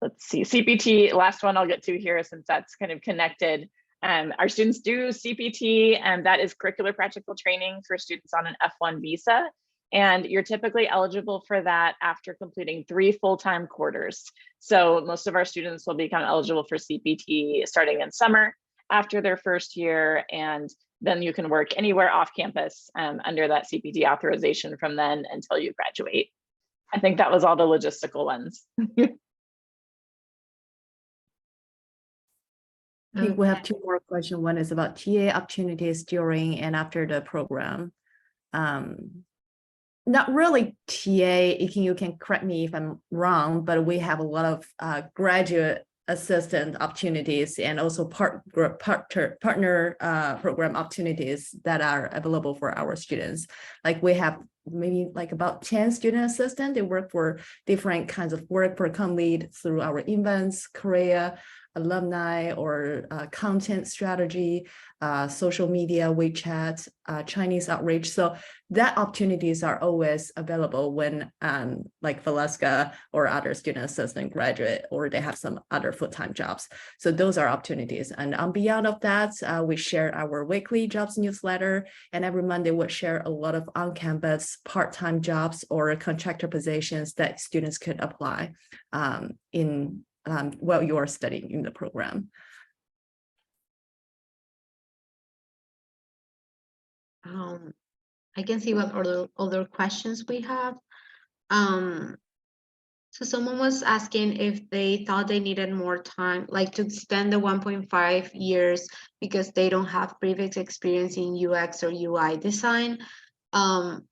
Let's see, CPT, last one I'll get to here since that's kind of connected. Our students do CPT, and that is curricular practical training for students on an F1 visa. And you're typically eligible for that after completing 3 full-time quarters. So most of our students will become eligible for CPT starting in summer after their first year, and then you can work anywhere off campus under that CPT authorization from then until you graduate. I think that was all the logistical ones. I think we have 2 more questions. One is about TA opportunities during and after the program. Not really TA, you can correct me if I'm wrong, but we have a lot of graduate assistant opportunities and also partner program opportunities that are available for our students. Like we have maybe like about 10 student assistants. They work for different kinds of work for Comm Lead through our events, career, alumni, or content strategy, social media, WeChat, Chinese outreach. So that opportunities are always available when like Valeska or other student assistant graduate, or they have some other full-time jobs. So those are opportunities. And beyond of that, we share our weekly jobs newsletter, and every Monday we share a lot of on-campus part-time jobs or contractor positions that students could apply while you are studying in the program. I can see what other questions we have. So someone was asking if they thought they needed more time, like to extend the 1.5 years because they don't have previous experience in UX or UI design.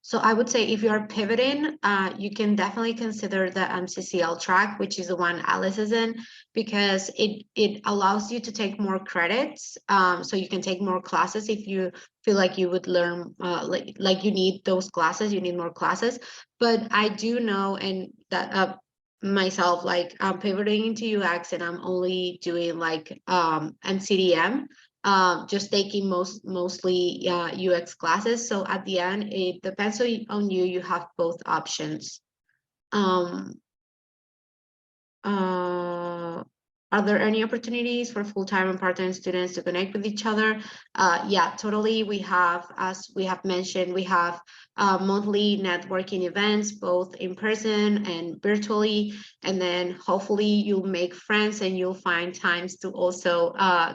So I would say if you are pivoting, you can definitely consider the MCCL track, which is the one Alice is in, because it allows you to take more credits. So you can take more classes if you feel like you would learn, like you need those classes, you need more classes. But I do know, and that myself, like I'm pivoting into UX and I'm only doing like MCDM. Just taking mostly UX classes. So at the end, it depends on you. You have both options. Are there any opportunities for full-time and part-time students to connect with each other? Yeah, totally. We have, as we have mentioned, we have monthly networking events, both in person and virtually. And then hopefully you'll make friends and you'll find times to also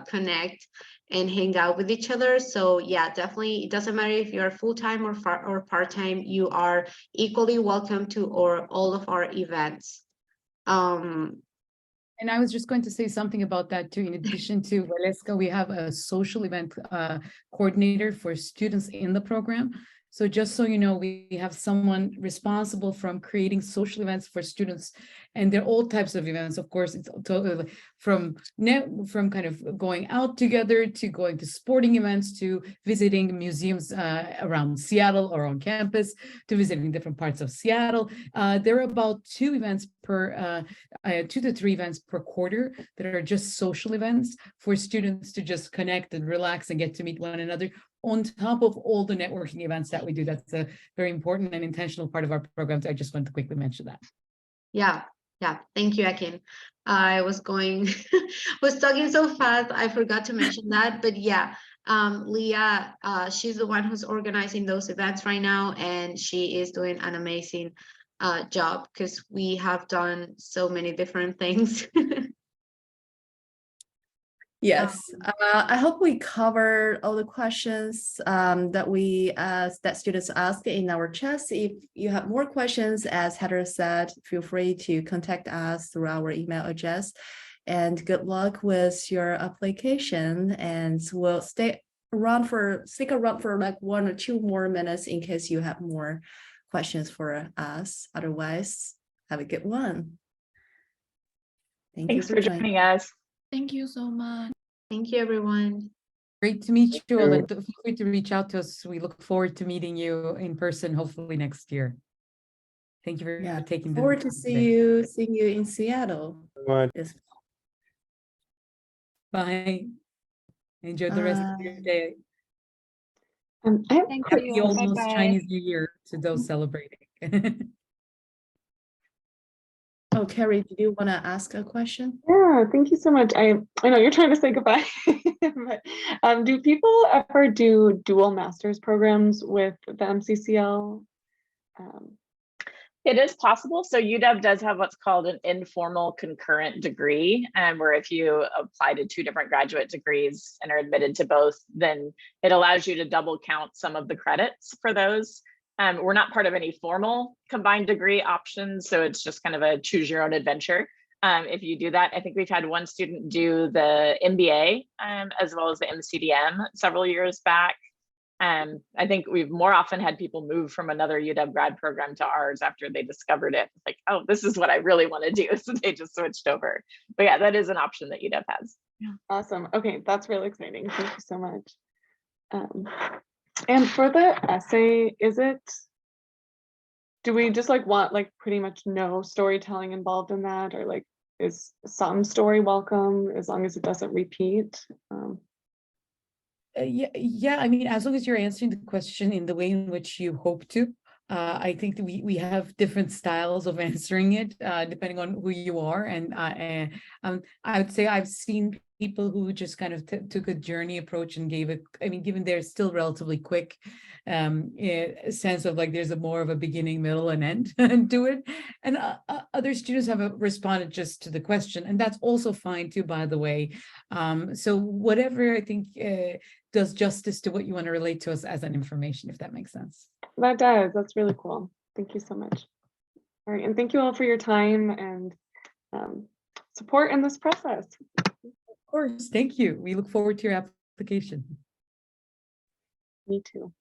connect and hang out with each other. So yeah, definitely, it doesn't matter if you're full-time or part-time, you are equally welcome to all of our events. And I was just going to say something about that too. In addition to Valeska, we have a social event coordinator for students in the program. So just so you know, we have someone responsible from creating social events for students, and they're all types of events. Of course, it's totally from kind of going out together to going to sporting events to visiting museums around Seattle or on campus to visiting different parts of Seattle. There are about 2 events per 2 to 3 events per quarter that are just social events for students to just connect and relax and get to meet one another, on top of all the networking events that we do. That's a very important and intentional part of our programs. I just want to quickly mention that. Yeah, thank you, Akin. I was going was talking so fast, I forgot to mention that. But yeah, Leah, she's the one who's organizing those events right now, and she is doing an amazing job, because we have done so many different things. Yes, I hope we covered all the questions that students asked in our chat. If you have more questions, as Heather said, feel free to contact us through our email address. And good luck with your application. And we'll stick around for like 1 or 2 more minutes in case you have more questions for us. Otherwise, have a good one. Thank Thanks you for joining us. Thank you so much. Thank you, everyone. Great to meet you all, and feel free to reach out to us. We look forward to meeting you in person, hopefully next year. Thank you for taking the Forward to time seeing you in Seattle. What? Yes. Bye. Enjoy the rest of your day. Thank Happy you. almost Bye-bye. Chinese New Year to those celebrating. Oh, Carrie, did you want to ask a question? Yeah, thank you so much. I know you're trying to say goodbye, but do people ever do dual master's programs with the MCCL? It is possible. So UW does have what's called an informal concurrent degree, where if you apply to 2 different graduate degrees and are admitted to both, then it allows you to double count some of the credits for those. We're not part of any formal combined degree options, so it's just kind of a choose your own adventure. If you do that, I think we've had one student do the MBA as well as the MCDM several years back. I think we've more often had people move from another UW grad program to ours after they discovered it. Like, oh, this is what I really want to do. So they just switched over. But yeah, that is an option that UW has. Yeah. Awesome. Okay, that's really exciting. Thank you so much. And for the essay, do we just want pretty much no storytelling involved in that, or is some story welcome as long as it doesn't repeat? Yeah. I mean, as long as you're answering the question in the way in which you hope to, I think that we have different styles of answering it, depending on who you are. And I would say I've seen people who just kind of took a journey approach and gave it, I mean, given they're still relatively quick, sense of there's more of a beginning, middle, and end to it. And other students have responded just to the question, and that's also fine too, by the way. So whatever I think does justice to what you want to relate to us as an information, if that makes sense. That does. That's really cool. Thank you so much. All right, and thank you all for your time and support in this process. Of course, thank you. We look forward to your application. Me too.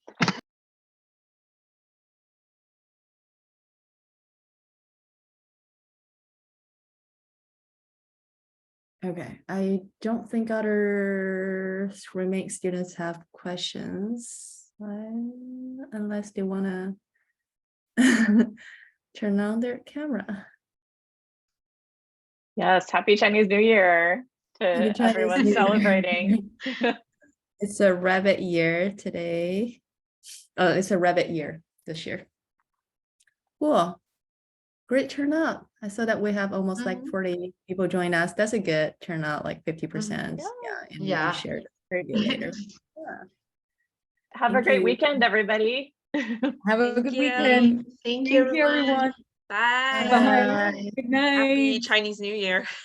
Okay, I don't think other remaining students have questions, unless they want to turn on their camera. Yes, happy Chinese New Year to Happy Chinese everyone New Year. celebrating. It's a rabbit year today. Oh, it's a rabbit year this year. Cool. Great turnout. I saw that we have almost like 40 people join us. That's a good turnout, like 50%. Yeah. Shared. Very good later. Have a Thank great you. weekend, everybody. Have a Thank good you. weekend. Thank you, everyone. everyone. Bye. Bye. Good night. Happy Chinese New Year.